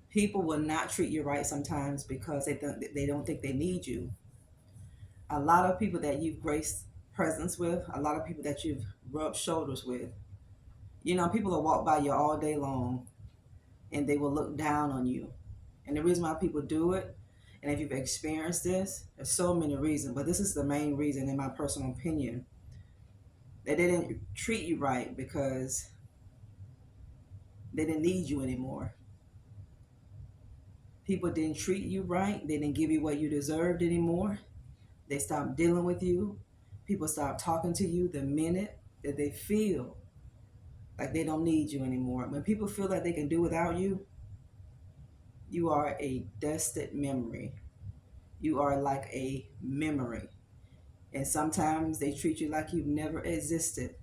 People will not treat you right sometimes because they don't think they need you. A lot of people that you've graced presence with, a lot of people that you've rubbed shoulders with, people will walk by you all day long and they will look down on you. And the reason why people do it, and if you've experienced this, there's so many reasons, but this is the main reason, in my personal opinion, that they didn't treat you right because they didn't need you anymore. People didn't treat you right. They didn't give you what you deserved anymore. They stopped dealing with you. People stopped talking to you the minute that they feel like they don't need you anymore. When people feel like they can do without you, you are a dusted memory. You are like a memory. And sometimes they treat you like you've never existed.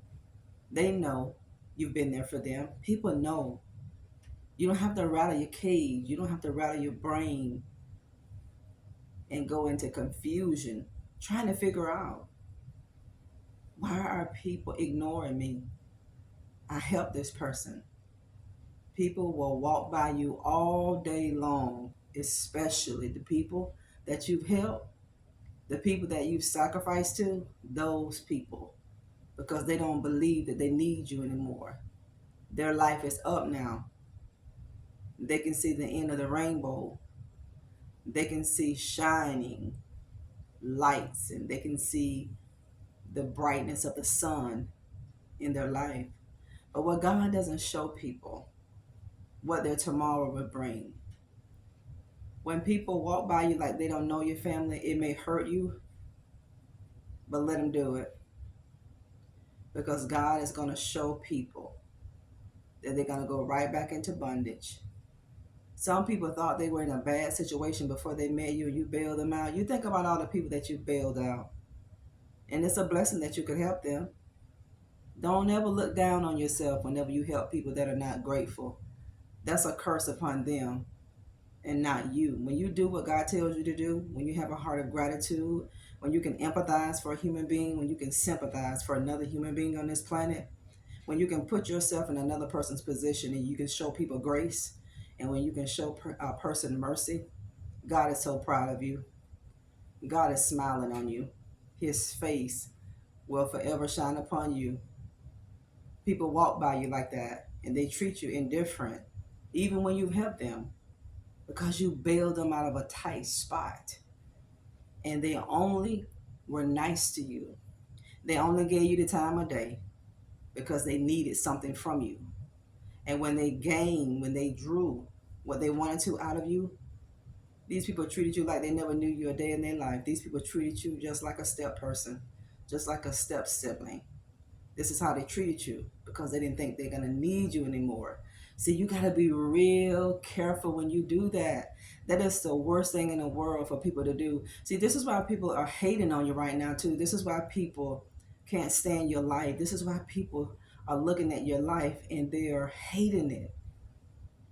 They know you've been there for them. People know. You don't have to rattle your cage. You don't have to rattle your brain and go into confusion trying to figure out, why are people ignoring me? I helped this person. People will walk by you all day long, especially the people that you've helped, the people that you've sacrificed to, those people, because they don't believe that they need you anymore. Their life is up now. They can see the end of the rainbow. They can see shining lights and they can see the brightness of the sun in their life. But what God doesn't show people, what their tomorrow will bring. When people walk by you like they don't know your family, it may hurt you, but let them do it. Because God is going to show people that they're going to go right back into bondage. Some people thought they were in a bad situation before they met you and you bailed them out. You think about all the people that you bailed out. And it's a blessing that you could help them. Don't ever look down on yourself whenever you help people that are not grateful. That's a curse upon them and not you. When you do what God tells you to do, when you have a heart of gratitude, when you can empathize for a human being, when you can sympathize for another human being on this planet, when you can put yourself in another person's position and you can show people grace, and when you can show a person mercy, God is so proud of you. God is smiling on you. His face will forever shine upon you. People walk by you like that and they treat you indifferent, even when you've helped them, because you bailed them out of a tight spot. And they only were nice to you. They only gave you the time of day because they needed something from you. And when they gained, when they drew what they wanted to out of you, these people treated you like they never knew you a day in their life. These people treated you just like a step person, just like a step sibling. This is how they treated you because they didn't think they're going to need you anymore. See, you got to be real careful when you do that. That is the worst thing in the world for people to do. See, this is why people are hating on you right now, too. This is why people can't stand your life. This is why people are looking at your life and they are hating it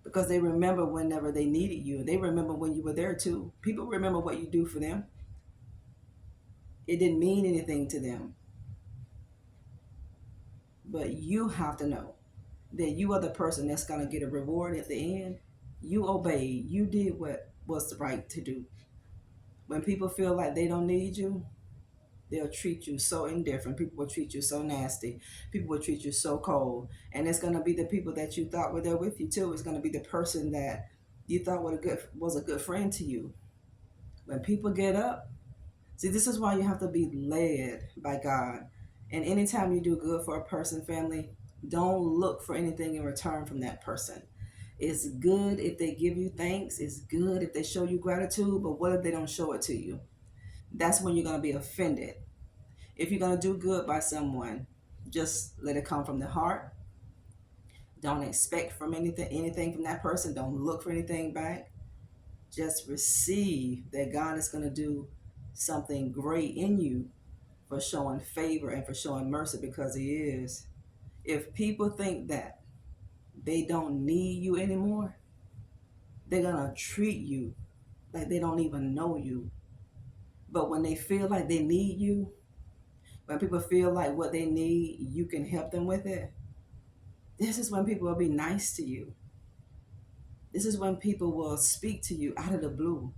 because they remember whenever they needed you. They remember when you were there, too. People remember what you do for them. It didn't mean anything to them. But you have to know that you are the person that's going to get a reward at the end. You obeyed. You did what was the right to do. When people feel like they don't need you, they'll treat you so indifferent. People will treat you so nasty. People will treat you so cold. And it's going to be the people that you thought were there with you too. It's going to be the person that you thought was a good friend to you. When people get up, see, this is why you have to be led by God. And anytime you do good for a person, family, don't look for anything in return from that person. It's good if they give you thanks. It's good if they show you gratitude. But what if they don't show it to you? That's when you're going to be offended. If you're going to do good by someone, just let it come from the heart. Don't expect from anything from that person. Don't look for anything back. Just receive that God is going to do something great in you for showing favor and for showing mercy, because He is. If people think that they don't need you anymore, they're going to treat you like they don't even know you. But when they feel like they need you, when people feel like what they need, you can help them with it, this is when people will be nice to you. This is when people will speak to you out of the blue.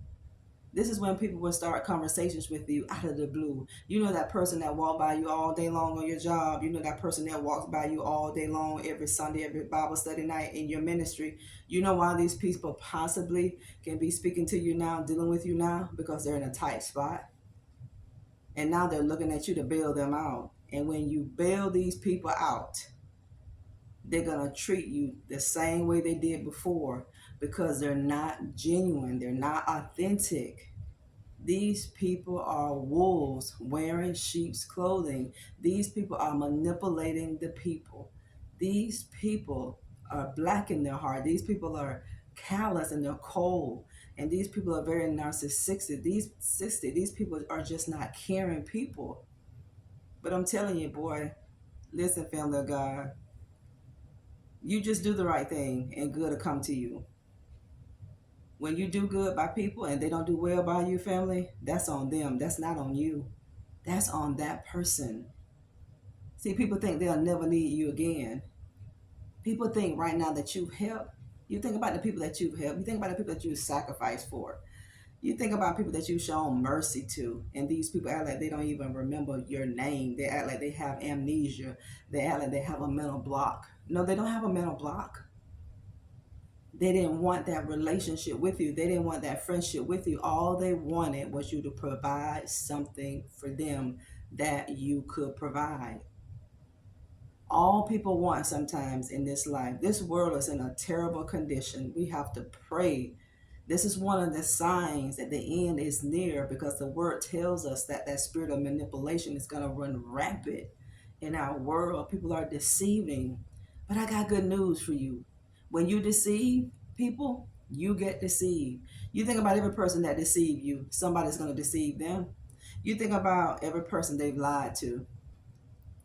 This is when people will start conversations with you out of the blue. You know that person that walked by you all day long on your job. You know that person that walks by you all day long every Sunday, every Bible study night in your ministry. You know why these people possibly can be speaking to you now, dealing with you now? Because they're in a tight spot. And now they're looking at you to bail them out. And when you bail these people out, they're going to treat you the same way they did before because they're not genuine. They're not authentic. These people are wolves wearing sheep's clothing. These people are manipulating the people. These people are black in their heart. These people are callous and they're cold. And these people are very narcissistic. These people are just not caring people. But I'm telling you, boy, listen, family of God, you just do the right thing and good will come to you. When you do good by people and they don't do well by you, family, that's on them. That's not on you. That's on that person. See, people think they'll never need you again. People think right now that you've helped. You think about the people that you've helped. You think about the people that you've sacrificed for. You think about people that you've shown mercy to. And these people act like they don't even remember your name. They act like they have amnesia. They act like they have a mental block. No, they don't have a mental block. They didn't want that relationship with you. They didn't want that friendship with you. All they wanted was you to provide something for them that you could provide. All people want sometimes in this life. This world is in a terrible condition. We have to pray. This is one of the signs that the end is near because the word tells us that that spirit of manipulation is going to run rampant in our world. People are deceiving. But I got good news for you. When you deceive people, you get deceived. You think about every person that deceived you, somebody's going to deceive them. You think about every person they've lied to,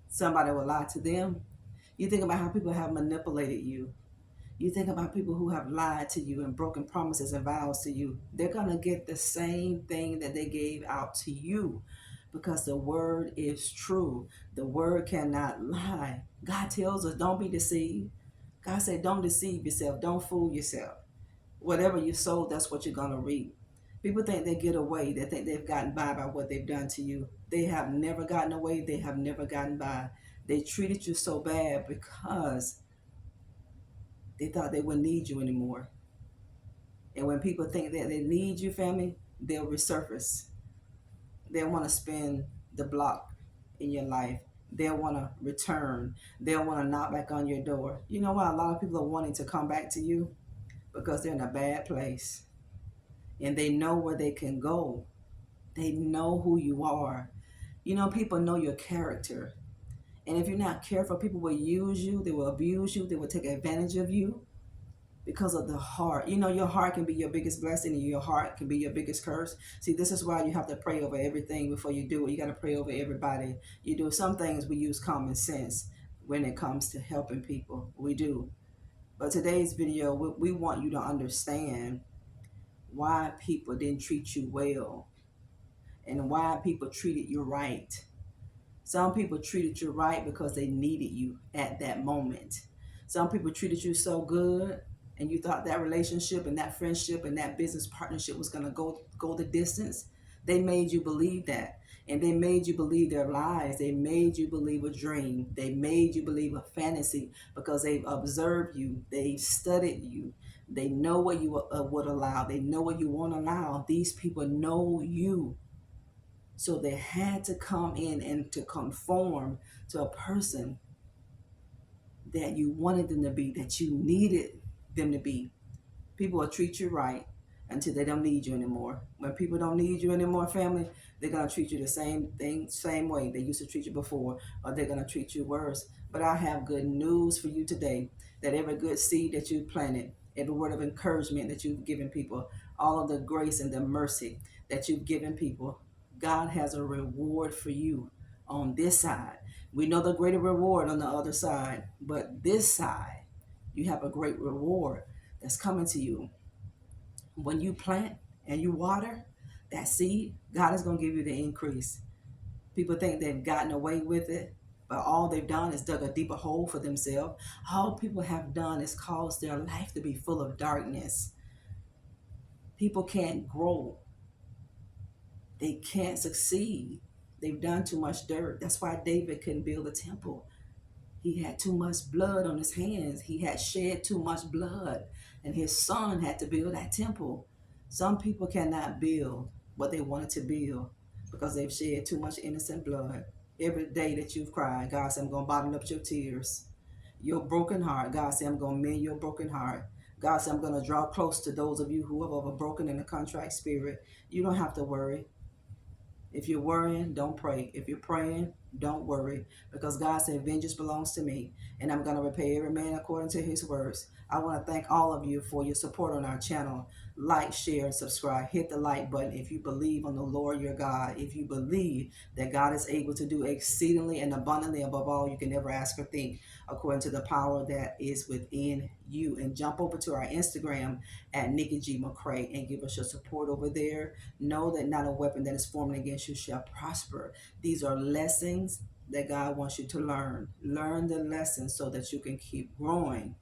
somebody will lie to them. You think about how people have manipulated you. You think about people who have lied to you and broken promises and vows to you. They're going to get the same thing that they gave out to you because the word is true. The word cannot lie. God tells us don't be deceived. God said don't deceive yourself. Don't fool yourself. Whatever you sow, that's what you're going to reap. People think they get away. They think they've gotten by what they've done to you. They have never gotten away. They have never gotten by. They treated you so bad because they thought they wouldn't need you anymore. And when people think that they need you, family, they'll resurface. They'll want to spin the block in your life. They'll want to return. They'll want to knock back on your door. You know why a lot of people are wanting to come back to you? Because they're in a bad place. And they know where they can go. They know who you are. You know, people know your character. And if you're not careful, people will use you. They will abuse you. They will take advantage of you because of the heart. You know, your heart can be your biggest blessing and your heart can be your biggest curse. See, this is why you have to pray over everything before you do it. You got to pray over everybody. You do some things, we use common sense when it comes to helping people. We do. But today's video, we want you to understand why people didn't treat you well and why people treated you right. Some people treated you right because they needed you at that moment. Some people treated you so good and you thought that relationship and that friendship and that business partnership was going to go the distance. They made you believe that. And they made you believe their lies. They made you believe a dream. They made you believe a fantasy because they've observed you. They've studied you. They know what you would allow. They know what you won't allow. These people know you. So they had to come in and to conform to a person that you wanted them to be, that you needed them to be. People will treat you right until they don't need you anymore. When people don't need you anymore, family, they're going to treat you the same way they used to treat you before, or they're going to treat you worse. But I have good news for you today, that every good seed that you planted, every word of encouragement that you've given people, all of the grace and the mercy that you've given people, God has a reward for you on this side. We know the greater reward on the other side, but this side, you have a great reward that's coming to you. When you plant and you water that seed, God is going to give you the increase. People think they've gotten away with it, But all they've done is dug a deeper hole for themselves. All people have done is caused their life to be full of darkness. People can't grow. They can't succeed. They've done too much dirt. That's why David couldn't build a temple. He had too much blood on his hands. He had shed too much blood. And his son had to build that temple. Some people cannot build what they wanted to build because they've shed too much innocent blood. Every day that you've cried, God said, I'm going to bottle up your tears. Your broken heart, God said, I'm going to mend your broken heart. God said, I'm going to draw close to those of you who have broken in a contrite spirit. You don't have to worry. If you're worrying, don't pray. If you're praying, don't worry. Because God said, vengeance belongs to me. And I'm going to repay every man according to his words. I want to thank all of you for your support on our channel. Like, share, and subscribe. Hit the like button if you believe on the Lord your God. If you believe that God is able to do exceedingly and abundantly above all you can ever ask or think, according to the power that is within you. And jump over to our Instagram at Nikki G. McCray and give us your support over there. Know that not a weapon that is formed against you shall prosper. These are lessons that God wants you to learn. Learn the lessons so that you can keep growing,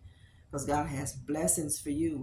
because God has blessings for you.